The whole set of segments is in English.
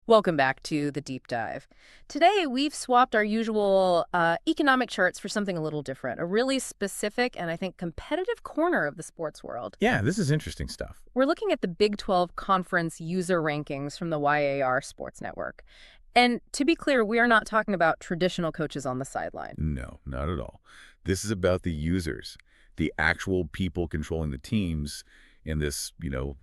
Welcome back to the deep dive. Today, we've swapped our usual economic charts for something a little different, a really specific and I think competitive corner of the sports world. Yeah, this is interesting stuff. We're looking at the Big 12 conference user rankings from the YAR Sports Network. And to be clear, we are not talking about traditional coaches on the sideline. No, not at all. This is about the users, the actual people controlling the teams in this,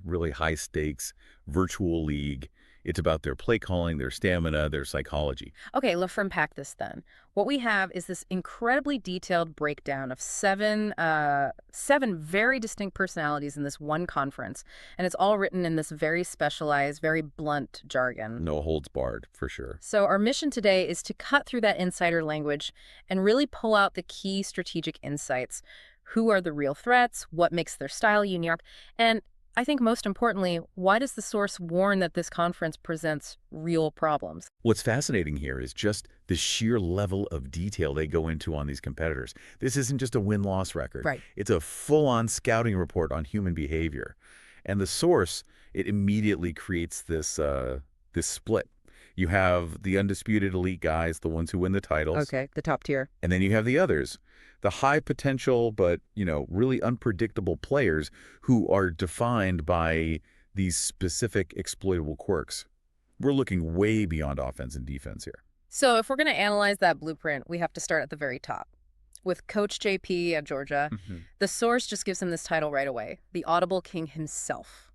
really high stakes virtual league. It's about their play calling, their stamina, their psychology. Okay, let's unpack this then. What we have is this incredibly detailed breakdown of seven very distinct personalities in this one conference, and it's all written in this very specialized, very blunt jargon. No holds barred, for sure. So our mission today is to cut through that insider language and really pull out the key strategic insights. Who are the real threats? What makes their style unique? And I think most importantly, why does the source warn that this conference presents real problems? What's fascinating here is just the sheer level of detail they go into on these competitors. This isn't just a win-loss record. Right. It's a full-on scouting report on human behavior. And the source, it immediately creates this split. You have the undisputed elite guys, the ones who win the titles. Okay, the top tier. And then you have the others, the high potential but, really unpredictable players who are defined by these specific exploitable quirks. We're looking way beyond offense and defense here. So if we're going to analyze that blueprint, we have to start at the very top. With Coach JP at Georgia, the source just gives him this title right away, the Audible King himself.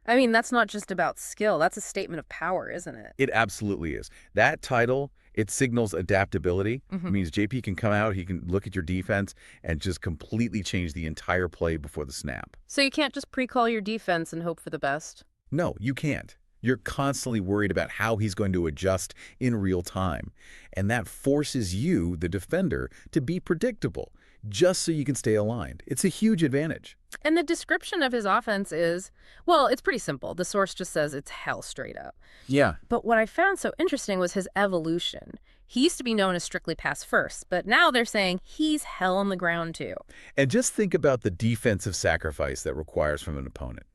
I mean, that's not just about skill. That's a statement of power, isn't it? It absolutely is. That title, it signals adaptability. It means JP can come out, he can look at your defense and just completely change the entire play before the snap. So you can't just pre-call your defense and hope for the best. No, you can't. You're constantly worried about how he's going to adjust in real time. And that forces you, the defender, to be predictable, just so you can stay aligned. It's a huge advantage. And the description of his offense is, well, it's pretty simple. The source just says it's hell straight up. Yeah. But what I found so interesting was his evolution. He used to be known as strictly pass first, but now they're saying he's hell on the ground too. And just think about the defensive sacrifice that requires from an opponent.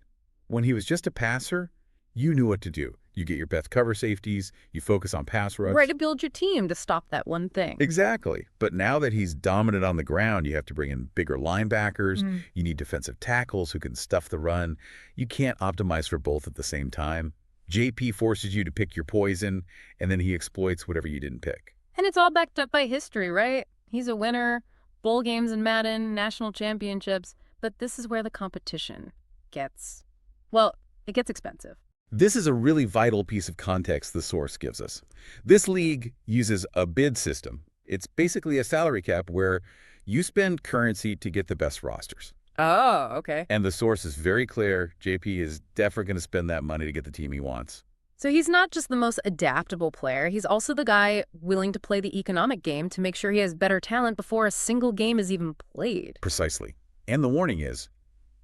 When he was just a passer, you knew what to do. You get your best cover safeties, you focus on pass rush. Right, to build your team to stop that one thing. Exactly. But now that he's dominant on the ground, you have to bring in bigger linebackers. You need defensive tackles who can stuff the run. You can't optimize for both at the same time. JP forces you to pick your poison, and then he exploits whatever you didn't pick. And it's all backed up by history, right? He's a winner, bowl games in Madden, national championships. But this is where the competition gets, well, it gets expensive. This is a really vital piece of context the source gives us. This league uses a bid system. It's basically a salary cap where you spend currency to get the best rosters. Oh, okay. And the source is very clear. JP is definitely going to spend that money to get the team he wants. So he's not just the most adaptable player, he's also the guy willing to play the economic game to make sure he has better talent before a single game is even played. Precisely. And the warning is,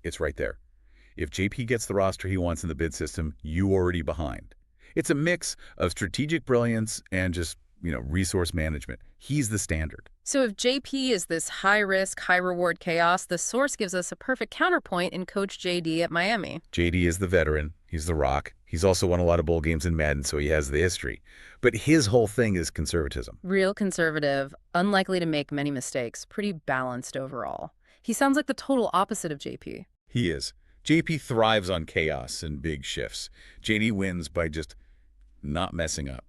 it's right there. If JP gets the roster he wants in the bid system, you already behind. It's a mix of strategic brilliance and just, resource management. He's the standard. So if JP is this high-risk, high-reward chaos, the source gives us a perfect counterpoint in Coach JD at Miami. JD is the veteran. He's the rock. He's also won a lot of bowl games in Madden, so he has the history. But his whole thing is conservatism. Real conservative, unlikely to make many mistakes, pretty balanced overall. He sounds like the total opposite of JP. He is. JP thrives on chaos and big shifts. JD wins by just not messing up.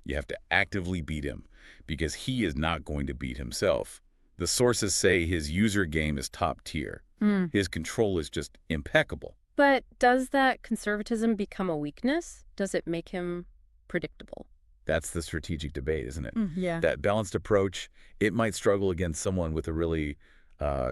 You have to actively beat him because he is not going to beat himself. The sources say his user game is top tier. His control is just impeccable. But does that conservatism become a weakness? Does it make him predictable? That's the strategic debate, isn't it? Yeah. That balanced approach, it might struggle against someone with a really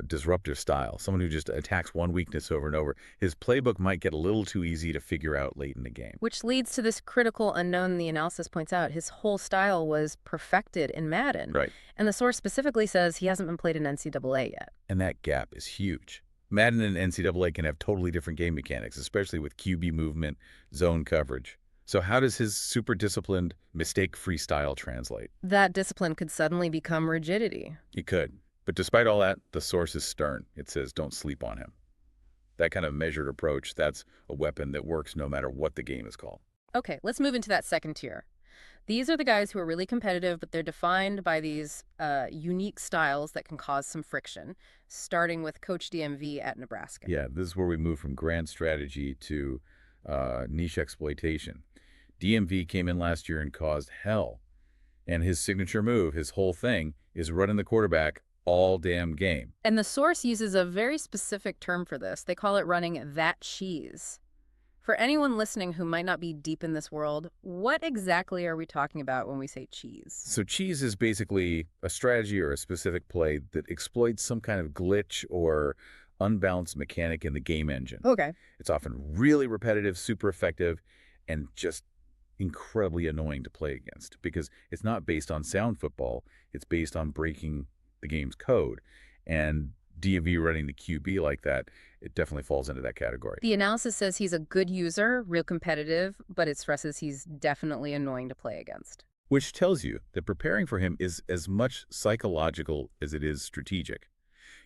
disruptive style, someone who just attacks one weakness over and over. His playbook might get a little too easy to figure out late in the game. Which leads to this critical unknown the analysis points out. His whole style was perfected in Madden. Right. And the source specifically says he hasn't been played in NCAA yet. And that gap is huge. Madden and NCAA can have totally different game mechanics, especially with QB movement, zone coverage. So how does his super disciplined, mistake-free style translate? That discipline could suddenly become rigidity. It could. But despite all that, the source is stern. It says, don't sleep on him. That kind of measured approach, that's a weapon that works no matter what the game is called. Okay, let's move into that second tier. These are the guys who are really competitive, but they're defined by these unique styles that can cause some friction, starting with Coach DMV at Nebraska. Yeah, this is where we move from grand strategy to niche exploitation. DMV came in last year and caused hell. And his signature move, his whole thing, is running the quarterback all damn game. And the source uses a very specific term for this. They call it running that cheese. For anyone listening who might not be deep in this world, what exactly are we talking about when we say cheese? So cheese is basically a strategy or a specific play that exploits some kind of glitch or unbalanced mechanic in the game engine. Okay. It's often really repetitive, super effective, and just incredibly annoying to play against because it's not based on sound football. It's based on breaking the game's code. And DMV running the QB like that, it definitely falls into that category. The analysis says he's a good user, real competitive, but it stresses he's definitely annoying to play against. Which tells you that preparing for him is as much psychological as it is strategic.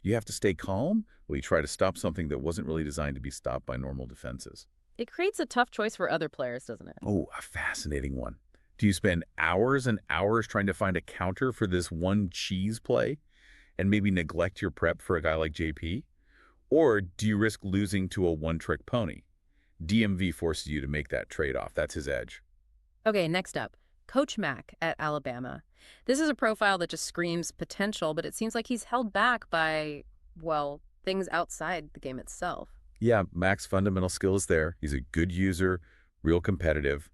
You have to stay calm while you try to stop something that wasn't really designed to be stopped by normal defenses. It creates a tough choice for other players, doesn't it? Oh, a fascinating one. Do you spend hours and hours trying to find a counter for this one cheese play and maybe neglect your prep for a guy like JP? Or do you risk losing to a one-trick pony? DMV forces you to make that trade-off. That's his edge. Okay, next up, Coach Mack at Alabama. This is a profile that just screams potential, but it seems like he's held back by, well, things outside the game itself. Yeah, Mac's fundamental skill is there. He's a good user, real competitive.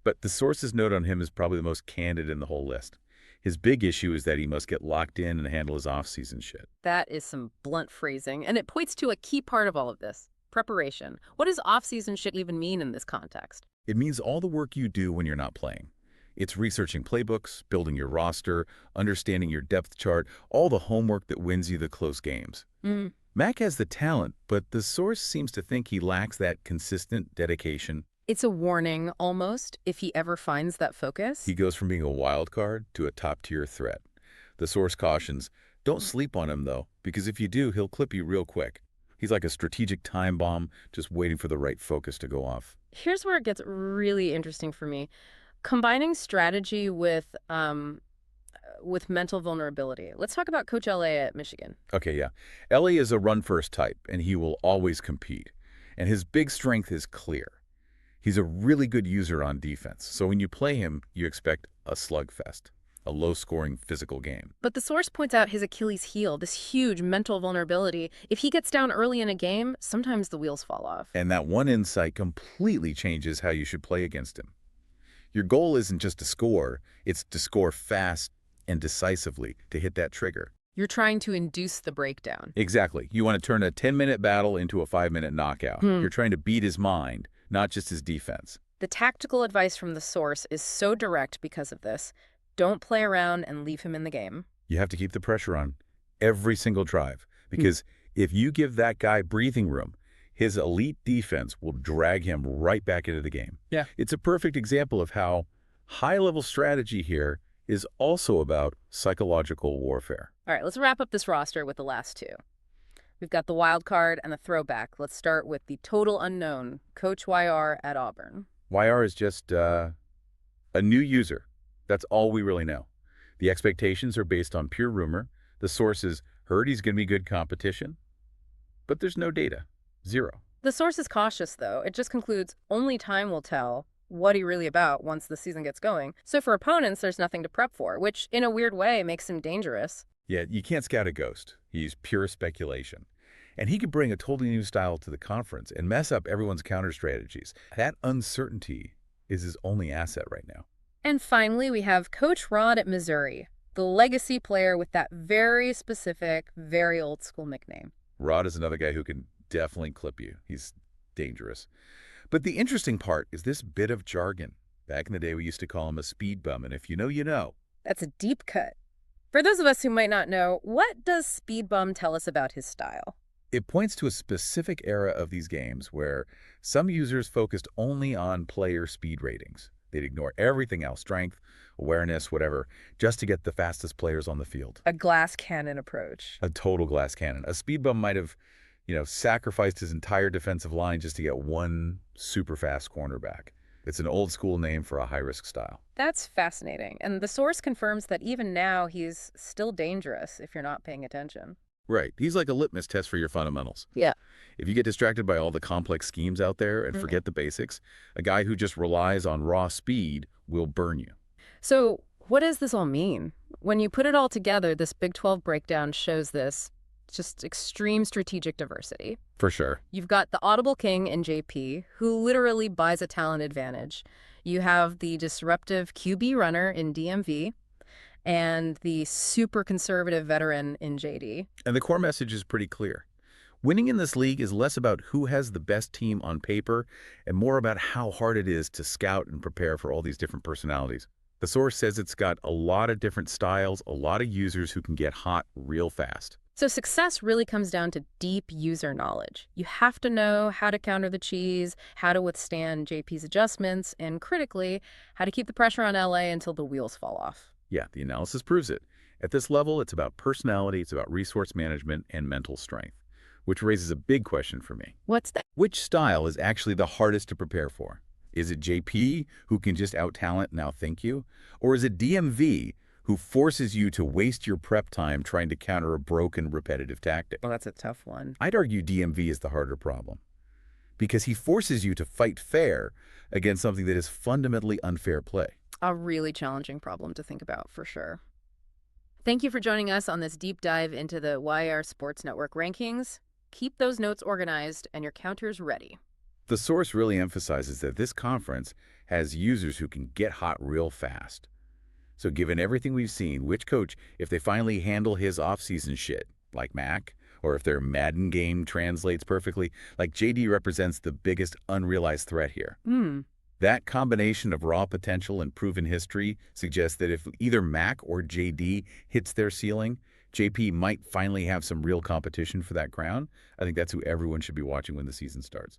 But the source's note on him is probably the most candid in the whole list. His big issue is that he must get locked in and handle his off-season shit. That is some blunt phrasing, and it points to a key part of all of this, preparation. What does off-season shit even mean in this context? It means all the work you do when you're not playing. It's researching playbooks, building your roster, understanding your depth chart, all the homework that wins you the close games. Mac has the talent, but the source seems to think he lacks that consistent dedication. It's a warning, almost, if he ever finds that focus. He goes from being a wild card to a top-tier threat. The source cautions, don't sleep on him, though, because if you do, he'll clip you real quick. He's like a strategic time bomb, just waiting for the right focus to go off. Here's where it gets really interesting for me. Combining strategy with mental vulnerability. Let's talk about Coach LA at Michigan. Okay, yeah. Ellie is a run-first type, and he will always compete. And his big strength is clear. He's a really good user on defense, so when you play him, you expect a slugfest, a low-scoring physical game. But the source points out his Achilles heel, this huge mental vulnerability. If he gets down early in a game, sometimes the wheels fall off. And that one insight completely changes how you should play against him. Your goal isn't just to score, it's to score fast and decisively to hit that trigger. You're trying to induce the breakdown. Exactly. You want to turn a 10-minute battle into a 5-minute knockout. You're trying to beat his mind, not just his defense. The tactical advice from the source is so direct because of this. Don't play around and leave him in the game. You have to keep the pressure on every single drive, because if you give that guy breathing room, his elite defense will drag him right back into the game. Yeah. It's a perfect example of how high-level strategy here is also about psychological warfare. All right, let's wrap up this roster with the last two. We've got the wild card and the throwback. Let's start with the total unknown, Coach YAR at Auburn. YR is just a new user. That's all we really know. The expectations are based on pure rumor. The sources heard he's going to be good competition, but there's no data. Zero. The source is cautious, though. It just concludes only time will tell what he really about once the season gets going. So for opponents, there's nothing to prep for, which in a weird way makes him dangerous. Yeah, you can't scout a ghost. He's pure speculation. And he could bring a totally new style to the conference and mess up everyone's counter strategies. That uncertainty is his only asset right now. And finally, we have Coach Rod at Missouri, the legacy player with that very specific, very old school nickname. Rod is another guy who can definitely clip you. He's dangerous. But the interesting part is this bit of jargon. Back in the day, we used to call him a speed bum, and if you know, you know. That's a deep cut. For those of us who might not know, what does speed bum tell us about his style? It points to a specific era of these games where some users focused only on player speed ratings. They'd ignore everything else, strength, awareness, whatever, just to get the fastest players on the field. A glass cannon approach. A total glass cannon. A speed bum might have, sacrificed his entire defensive line just to get one super fast cornerback. It's an old school name for a high-risk style. That's fascinating. And the source confirms that even now he's still dangerous if you're not paying attention. Right. He's like a litmus test for your fundamentals. Yeah. If you get distracted by all the complex schemes out there and Mhm. forget the basics, a guy who just relies on raw speed will burn you. So, what does this all mean? When you put it all together, this Big 12 breakdown shows this just extreme strategic diversity. For sure. You've got the audible king in JP, who literally buys a talent advantage. You have the disruptive QB runner in DMV and the super conservative veteran in JD. And the core message is pretty clear. Winning in this league is less about who has the best team on paper and more about how hard it is to scout and prepare for all these different personalities. The source says it's got a lot of different styles, a lot of users who can get hot real fast. So success really comes down to deep user knowledge. You have to know how to counter the cheese, how to withstand JP's adjustments, and critically, how to keep the pressure on LA until the wheels fall off. Yeah, the analysis proves it. At this level, it's about personality, it's about resource management, and mental strength, which raises a big question for me. What's that? Which style is actually the hardest to prepare for? Is it JP, who can just out-talent and outthink you? Or is it DMV, who forces you to waste your prep time trying to counter a broken, repetitive tactic? Well, that's a tough one. I'd argue DMV is the harder problem, because he forces you to fight fair against something that is fundamentally unfair play. A really challenging problem to think about, for sure. Thank you for joining us on this deep dive into the YAR Sports Network rankings. Keep those notes organized and your counters ready. The source really emphasizes that this conference has users who can get hot real fast. So given everything we've seen, which coach, if they finally handle his off-season shit, like Mac, or if their Madden game translates perfectly, like JD represents the biggest unrealized threat here. That combination of raw potential and proven history suggests that if either Mac or JD hits their ceiling, JP might finally have some real competition for that crown. I think that's who everyone should be watching when the season starts.